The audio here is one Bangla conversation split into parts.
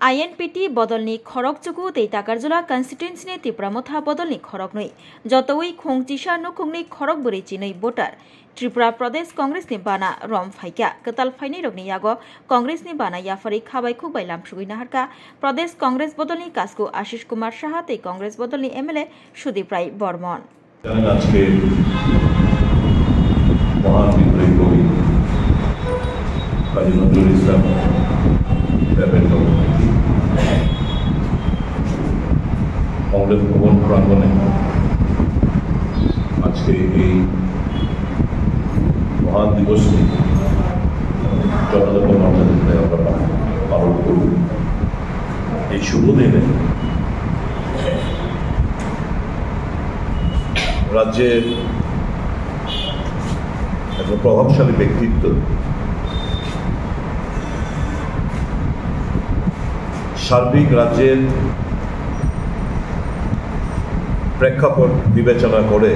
आईएनपीटी बदलनी खरक जुगु तै ताकारजुला कन्स्टिट्युएन्सी तिप्रामथा बदलनी खरक नुई जतोई खोंगचिसा नुखुंगनी खरक बुरै चिनै भोटार त्रिपुरा प्रदेश कांग्रेस नि बाना रम फाइका कताल फाइनै रगनि यागो कांग्रेस नि बाना याफारि खाबायखौ बायलाम सुगैना हारका प्रदेश कांग्रेस बदलनी कास्को आशीष कुमार साहा तै कांग्रेस बदलनी एमएलए सुदीप राय बर्मन আজকে মহান বিপ্লবী কবি কাজী নজরুল ইসলাম কংগ্রেস ভবন প্রাঙ্গণে আজকে এই মহান দিবসটি যথাযথ মর্যাদায় আমরা পালন করব। এই শুভ দিনে রাজ্যের একজন প্রভাবশালী ব্যক্তিত্ব সার্বিক রাজ্যের প্রেক্ষাপট বিবেচনা করে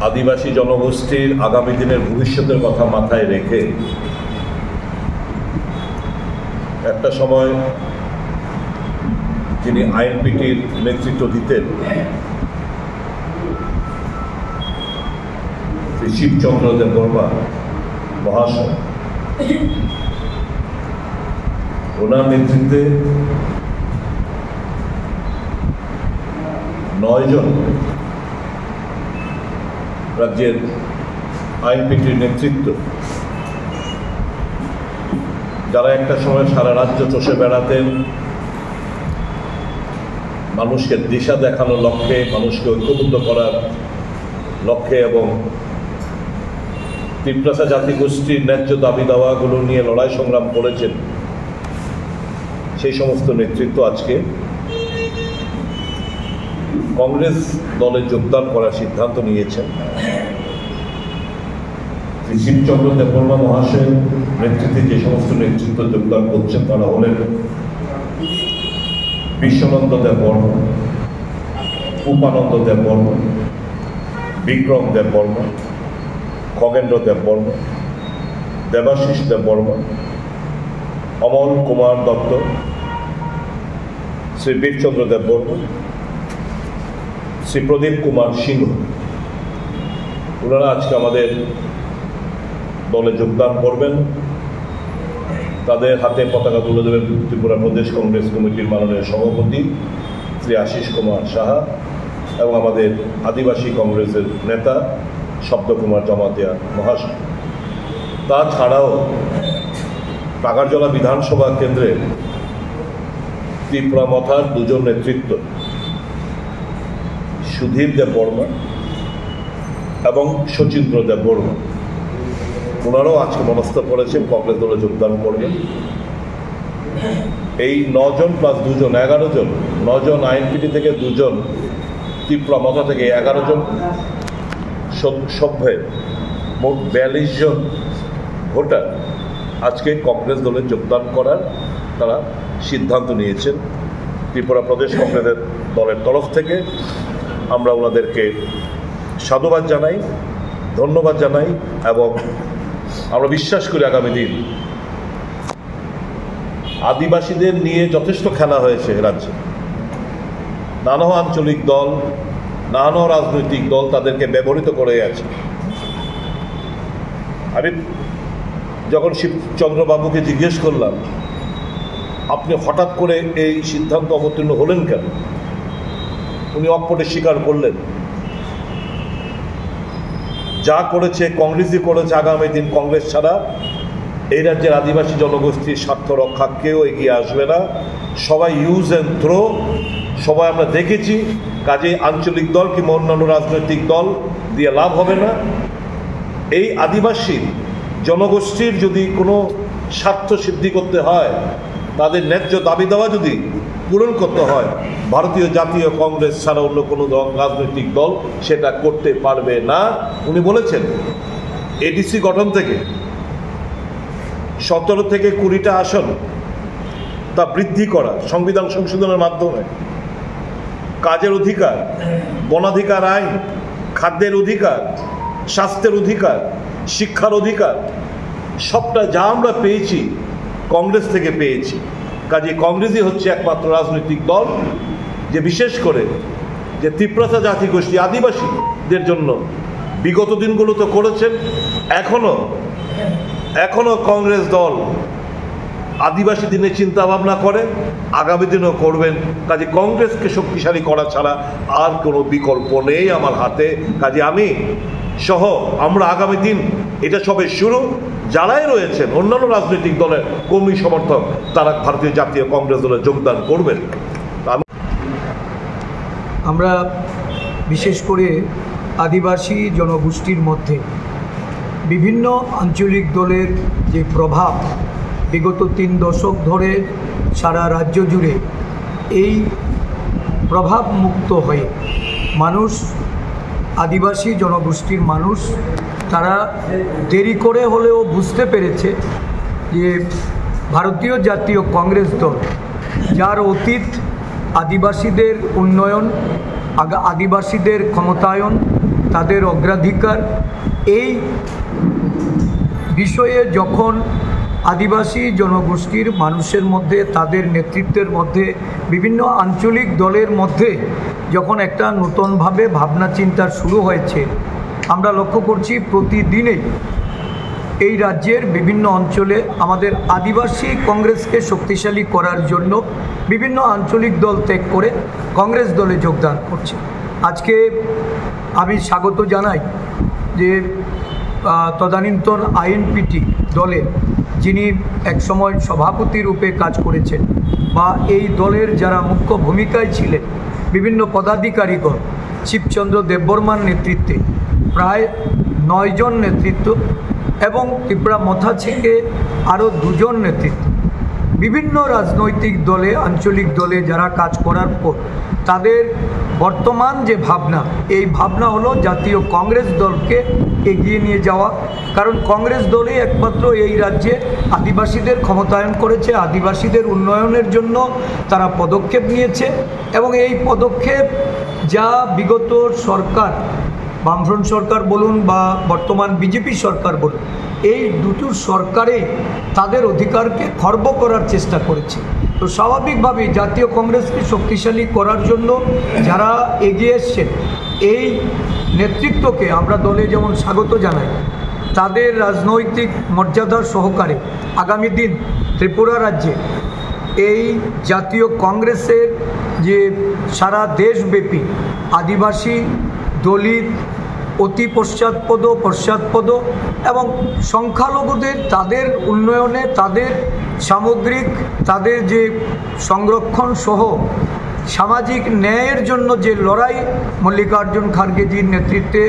আদিবাসী জনগোষ্ঠীর আগামী দিনের ভবিষ্যতের কথা মাথায় রেখে একটা সময় যিনি আইএনপিটির নেতৃত্ব দিতেন শ্রী শিবচন্দ্র দেববর্মা মহাশয়, ওনার নেতৃত্বে 9 জন রাজ্যের আইএনপিটির নেতৃত্ব, যারা একটা সময় সারা রাজ্য চষে বেড়াতেন, মানুষকে দিশা দেখানোর লক্ষ্যে, মানুষকে ঐক্যবদ্ধ করার লক্ষ্যে এবং ত্রিপুরা জাতিগোষ্ঠীর ন্যায্য দাবি দাওয়াগুলো নিয়ে লড়াই সংগ্রাম করেছেন, সেই সমস্ত নেতৃত্ব আজকে কংগ্রেস দলে যোগদান করার সিদ্ধান্ত নিয়েছেন। শ্রী শিবচন্দ্র দেববর্মা মহাশয়ের নেতৃত্বে যে সমস্ত নেতৃত্ব যোগদান করছেন তারা হলেন বিশ্বনন্দ দেববর্মা, উপানন্দ দেববর্মা, বিক্রম দেববর্মা, খগেন্দ্র দেববর্মা, দেবাশিস দেববর্মা, অমল কুমার দত্ত, শ্রী বীরচন্দ্র দেববর্মা, শ্রী প্রদীপ কুমার সিংহ। ওনারা আজকে আমাদের দলে যোগদান করবেন। তাদের হাতে পতাকা তুলে দেবেন ত্রিপুরা প্রদেশ কংগ্রেস কমিটির মাননীয় সভাপতি শ্রী আশিস কুমার সাহা এবং আমাদের আদিবাসী কংগ্রেসের নেতা শব্দকুমার জমাতিয়া মহাশয়। তাছাড়াও টাকারজলা বিধানসভা কেন্দ্রের ত্রিপুরা মথার 2 জন নেতৃত্ব সুধীর দেববর্মা এবং শচীন্দ্র দেববর্মা, ওনারাও আজকে মনস্থ করেছেন কংগ্রেস দলে যোগদান করবেন। এই 9 জন প্লাস 2 জন 11 জন, 9 জন আইএনপিটি থেকে 2 জন, ত্রিপুরা মথা থেকে 11 জন সভ্যের মোট 42 জন ভোটার আজকে কংগ্রেস দলে যোগদান করার তারা সিদ্ধান্ত নিয়েছেন। ত্রিপুরা প্রদেশ কংগ্রেসের দলের তরফ থেকে আমরা ওনাদেরকে সাধুবাদ জানাই, ধন্যবাদ জানাই এবং আমরা বিশ্বাস করি আগামী দিন আদিবাসীদের নিয়ে যথেষ্ট খেলা হয়েছে রাজ্যে। নানা আঞ্চলিক দল, নানা রাজনৈতিক দল তাদেরকে ব্যবহৃত করে আছে। আমি যখন শিবচন্দ্রবাবুকে জিজ্ঞেস করলাম আপনি হঠাৎ করে এই সিদ্ধান্ত অবতীর্ণ হলেন কেন, উনি অকপটে স্বীকার করলেন যা করেছে কংগ্রেসই করেছে, আগামী দিন কংগ্রেস ছাড়া এই রাজ্যের আদিবাসী জনগোষ্ঠীর স্বার্থ রক্ষা কেউ এগিয়ে আসবে না। সবাই ইউজ অ্যান্ড থ্রো, সবাই আমরা দেখেছি। কাজে আঞ্চলিক দল কিংবা অন্যান্য রাজনৈতিক দল দিয়ে লাভ হবে না। এই আদিবাসী জনগোষ্ঠীর যদি কোনো স্বার্থ সিদ্ধি করতে হয়, তাদের ন্যায্য দাবি দেওয়া যদি পূরণ করতে হয়, ভারতীয় জাতীয় কংগ্রেস ছাড়া অন্য কোনো রাজনৈতিক দল সেটা করতে পারবে না। উনি বলেছেন এডিসি গঠন থেকে 17 থেকে 20টা আসন তা বৃদ্ধি করা সংবিধান সংশোধনের মাধ্যমে, কাজের অধিকার, বনাধিকার আইন, খাদ্যের অধিকার, স্বাস্থ্যের অধিকার, শিক্ষার অধিকার, সবটা যা আমরা পেয়েছি কংগ্রেস থেকে পেয়েছি। কাজে কংগ্রেসই হচ্ছে একমাত্র রাজনৈতিক দল যে বিশেষ করে যে ত্রিপুরা জাতিগোষ্ঠী আদিবাসীদের জন্য বিগত দিনগুলোতে করেছেন, এখনো কংগ্রেস দল আদিবাসী দিনে চিন্তা ভাবনা করে, আগামী দিনও করবেন। কাজে কংগ্রেসকে শক্তিশালী করা ছাড়া আর কোনো বিকল্প নেই আমার হাতে। কাজে আমি সহ আমরা আগামী দিন, এটা সবে শুরু, যারাই রয়েছেন অন্যান্য রাজনৈতিক দলের কর্মী সমর্থক তারা ভারতীয় জাতীয় কংগ্রেস দলে যোগদান করবেন। আমরা বিশেষ করে আদিবাসী জনগোষ্ঠীর মধ্যে বিভিন্ন আঞ্চলিক দলের যে প্রভাব বিগত 3 দশক ধরে সারা রাজ্য জুড়ে, এই প্রভাব মুক্ত হয়ে মানুষ, আদিবাসী জনগোষ্ঠীর মানুষ, তারা দেরি করে হলেও বুঝতে পেরেছে যে ভারতীয় জাতীয় কংগ্রেস দল, যার অতীত আদিবাসীদের উন্নয়ন, আদিবাসীদের ক্ষমতায়ন, তাদের অগ্রাধিকার, এই বিষয়ে যখন আদিবাসী জনগোষ্ঠীর মানুষের মধ্যে, তাদের নেতৃত্বের মধ্যে, বিভিন্ন আঞ্চলিক দলের মধ্যে যখন একটা নতুনভাবে ভাবনা চিন্তা শুরু হয়েছে, আমরা লক্ষ্য করছি প্রতিদিনেই এই রাজ্যের বিভিন্ন অঞ্চলে আমাদের আদিবাসী কংগ্রেসকে শক্তিশালী করার জন্য বিভিন্ন আঞ্চলিক দল ত্যাগ করে কংগ্রেস দলে যোগদান করছে। আজকে আমি স্বাগত জানাই যে তদানীন্তন আইএনপিটি দলে যিনি একসময় সভাপতি রূপে কাজ করেছেন, বা এই দলের যারা মুখ্য ভূমিকায় ছিলেন, বিভিন্ন পদাধিকারীগণ, শিবচন্দ্র দেববর্মার নেতৃত্বে প্রায় 9 জন নেতৃত্ব এবং ত্রিপুরা মথা থেকে আরও 2 জন নেতৃত্ব, বিভিন্ন রাজনৈতিক দলে, আঞ্চলিক দলে যারা কাজ করার পর তাদের বর্তমান যে ভাবনা, এই ভাবনা হলো জাতীয় কংগ্রেস দলকে এগিয়ে নিয়ে যাওয়া। কারণ কংগ্রেস দলই একমাত্র এই রাজ্যে আদিবাসীদের ক্ষমতায়ন করেছে, আদিবাসীদের উন্নয়নের জন্য তারা পদক্ষেপ নিয়েছে, এবং এই পদক্ষেপ যা বিগত সরকার, বামফ্রন্ট সরকার বলুন বা বর্তমান বিজেপি সরকার বলুন, এই দুটো সরকারেই তাদের অধিকারকে খর্ব করার চেষ্টা করেছে। তো স্বাভাবিকভাবেই জাতীয় কংগ্রেসকে শক্তিশালী করার জন্য যারা এগিয়ে এসছেন, এই নেতৃত্বকে আমরা দলে যেমন স্বাগত জানাই, তাদের রাজনৈতিক মর্যাদা সহকারে আগামী দিন ত্রিপুরা রাজ্যে এই জাতীয় কংগ্রেসের যে সারা দেশব্যাপী আদিবাসী, দলিত, অতি পশ্চাৎপদ এবং সংখ্যালঘুদের তাদের উন্নয়নে, তাদের সামগ্রিক, তাদের যে সংরক্ষণ সহ সামাজিক ন্যায়ের জন্য যে লড়াই মল্লিকার্জুন খার্গেজির নেতৃত্বে,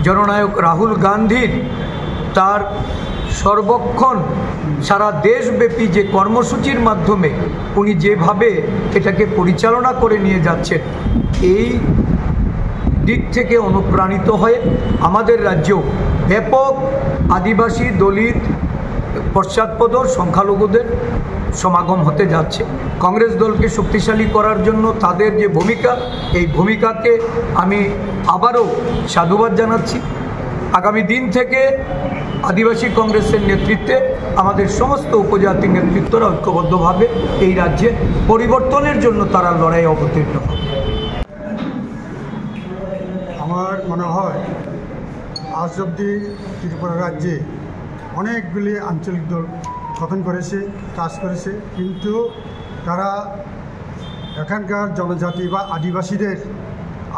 জননায়ক রাহুল গান্ধীর তার সর্বক্ষণ সারা দেশব্যাপী যে কর্মসূচির মাধ্যমে উনি যেভাবে এটাকে পরিচালনা করে নিয়ে যাচ্ছেন, এই দিক থেকে অনুপ্রাণিত হয়ে আমাদের রাজ্যেও ব্যাপক আদিবাসী, দলিত, পশ্চাৎপদ, সংখ্যালঘুদের সমাগম হতে যাচ্ছে। কংগ্রেস দলকে শক্তিশালী করার জন্য তাদের যে ভূমিকা, এই ভূমিকাকে আমি আবারও সাধুবাদ জানাচ্ছি। আগামী দিন থেকে আদিবাসী কংগ্রেসের নেতৃত্বে আমাদের সমস্ত উপজাতি নেতৃত্বরা ঐক্যবদ্ধভাবে এই রাজ্যে পরিবর্তনের জন্য তারা লড়াই অবতীর্ণ হবে। আমার মনে হয় আজ অবধি ত্রিপুরা রাজ্যে অনেকগুলি আঞ্চলিক দল গঠন করেছে, কাজ করেছে, কিন্তু তারা এখানকার জনজাতি বা আদিবাসীদের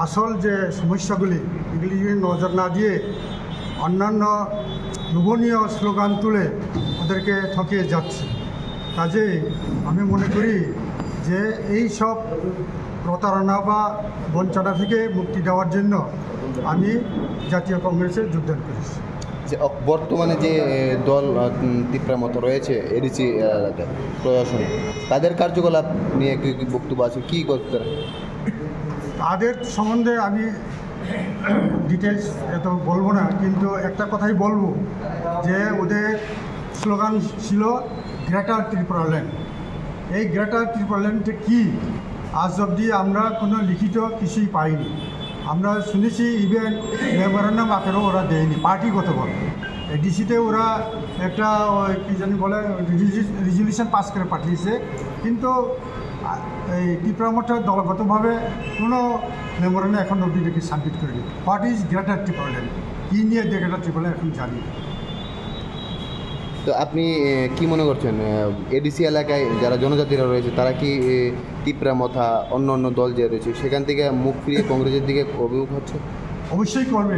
আসল যে সমস্যাগুলি, এগুলি নজর না দিয়ে অন্যান্য লোভনীয় স্লোগান তুলে ওদেরকে ঠকিয়ে যাচ্ছে। কাজেই আমি মনে করি যে এই সব প্রতারণা বা বঞ্চনা থেকে মুক্তি দেওয়ার জন্য আমি জাতীয় কংগ্রেসে যোগদান করেছি। যে বর্তমানে যে দল ত্রিপুরা মতো রয়েছে এডিসি প্রশাসনে, তাদের কার্যকলাপ নিয়ে কি বক্তব্য আছে, কী করতে? তাদের সম্বন্ধে আমি ডিটেলস এত বলবো না, কিন্তু একটা কথাই বলবো যে ওদের স্লোগান ছিল গ্রেটার ত্রিপুরা ল্যান্ড। এই গ্রেটার ত্রিপুরাল্যান্ডে কি আজ অবধি আমরা কোনো লিখিত কিছুই পাইনি। আমরা শুনেছি ইভেন মেমোরেন্ডাম আকারেও ওরা দেয়নি পার্টিগতভাবে। ডিসিতে ওরা একটা কী জানি বলে রেজলিউশন পাস করে পাঠিয়েছে, কিন্তু এই ত্রিপুরা মঠে দলগতভাবে কোনো মেমোরেন্ডাম এখন অবধি দেখি সাবমিট করেনি। হোয়াট ইজ গ্রেটার ত্রিপুরাল্যান্ড, কী নিয়ে গ্রেটার ত্রিপুরাল্যান্ড এখন জানি। তো আপনি কি মনে করছেন এডিসি এলাকায় যারা জনজাতিরা রয়েছে তারা কি টিপ্রামথা অন্য অন্য দল যে রয়েছে সেখান থেকে মুখ ফিরিয়ে কংগ্রেসের দিকে অভিমুখ হচ্ছে? অবশ্যই করবে,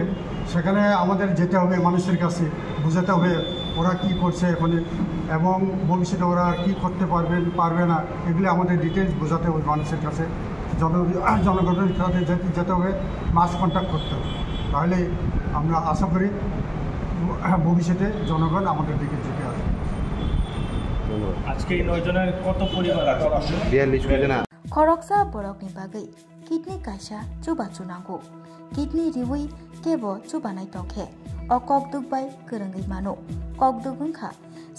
সেখানে আমাদের যেতে হবে, মানুষের কাছে বোঝাতে হবে ওরা কি করছে এখন এবং ভবিষ্যতে ওরা কি করতে পারবে না, এগুলি আমাদের ডিটেলস বোঝাতে হবে মানুষের কাছে। জনগণের সাথে যেতে হবে, মাস কন্ট্যাক্ট করতে হবে, তাহলে আমরা আশা করি ভবিষ্যতে জনগণ আমাদের দিকে যেতে আসবে। আজকে এই 9 জনের কত পরিবার আছে? 42 জন। खरकसा बरकनि बागै किडनी कायसा चुबा चुनांगौ किडनी रिवै केबो चुबानाय तंखे अ ककदुगबाय गोरोङै मानो ककदुग ओंखा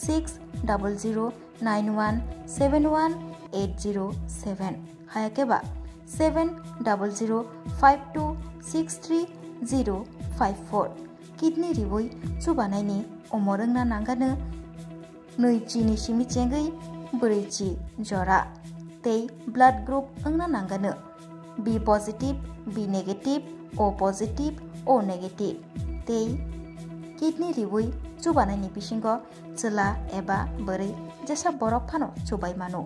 600091718007 हायाकेबा 7005263054 किडनी रिवै चुबानायनि अमरोंना नांगानो नैजिनि सिमिचेंगै ब्रैजि जरा तै ब्लाड ग्रुप ओंना नांगानो B positive B negative O positive O negative तै किडनी रिवै चुबानायनि बिसिंगो चला एबा बोरै जेसा बरफ फानो चुबाय मानो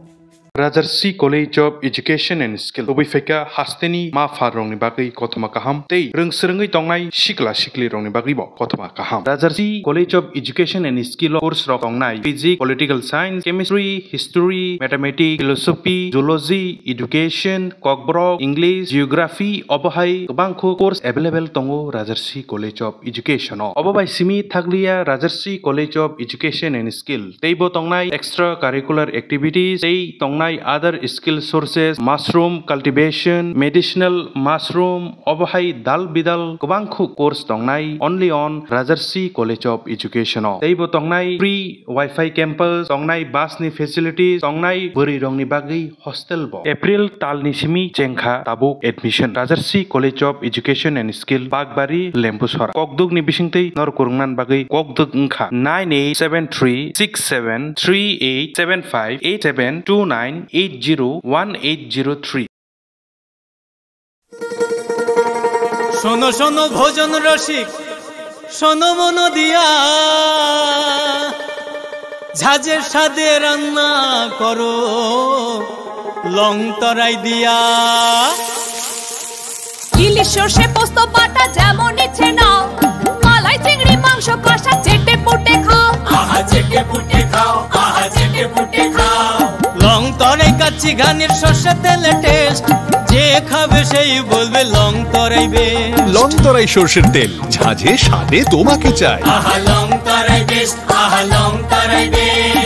Rajarshi college of education and skill बबैफेका हास्तेनि मा फारंनि बागै कथमा काहाम तै रोंसोरोङै तंनाय सिक्ला सिक्लि रंनि बागै ब कथमा काहाम Rajarshi college of education and skill course रक तंनाय physics political science chemistry history mathematics philosophy zoology education Kokborok English geography अबहाय गोबांखौ कोर्स अवेलेबल दङो राजर्षि कलेज अफ एजुकेशन अबबाय सिमि थागलिया Rajarshi college of education and skill तैबो तंनाय एक्सट्रा कारिकुलर एक्टिविटीज तै तंनाय other skill sources mushroom cultivation medicinal mushroom अबहाय दाल बिदाल गोबांखौ कोर्स दंनाय only on Rajarshi college of education तैबो दंनाय फ्री वाईफाई कैंपस दंनाय बासनि फेसिलिटीज दंनाय बोरै रंनि बागै हस्टेल ब एप्रिल तालनि सिमि जेंखा ताबुक admission Rajarshi college of education and skill बागबारी लेम्बुसरा ककदुगनि बिसिंतै नरकुरुंनान बागै ककदुग ओंखा 98736738758729 801803 শোনো শোনো ভোজন রসিক শোনো মন দিয়া ঝাঁঝের স্বাদে রান্না করো লং তরাই দিয়া ইলিশ সর্ষে পোস্ত বাটা যেমন ইচ্ছে নাও মালাই চিংড়ি মাংস কষা চেটে পুটে খাও আহা চেটে পুটে খাও আহা চেটে পুটে খাও লং তরাই কাচ্চি ঘানির সর্ষে তেলে টেস্ট যে খাবে সেই বলবে লং তরাই বেশ লং তরাই সর্ষের তেল ঝাঁঝে স্বাদে তোমাকে চাই আহা লং তরাই বেশ আহা লং তরাই বেশ